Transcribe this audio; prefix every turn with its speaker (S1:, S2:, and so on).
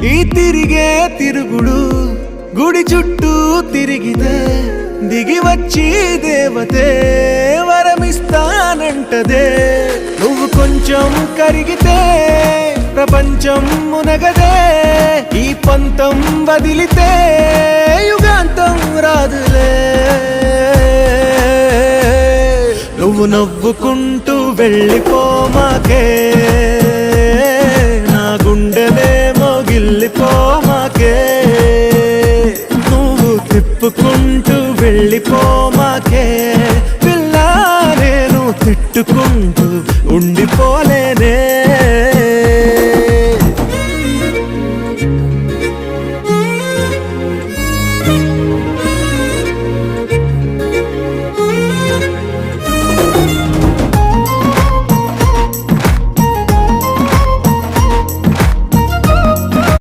S1: ఈ తిరిగే తిరుగుడు గుడి చుట్టూ తిరిగితే దిగి వచ్చి దేవతే వరమిస్తానంటదే. నువ్వు కొంచెం కరిగితే ప్రపంచం మునగదే. ఈ పంతం వదిలితే యుగాంతం రాదులే. నువ్వు నవ్వుకుంటూ వెళ్ళిపోమాకే, నా గుండెనేమో గిల్లిపో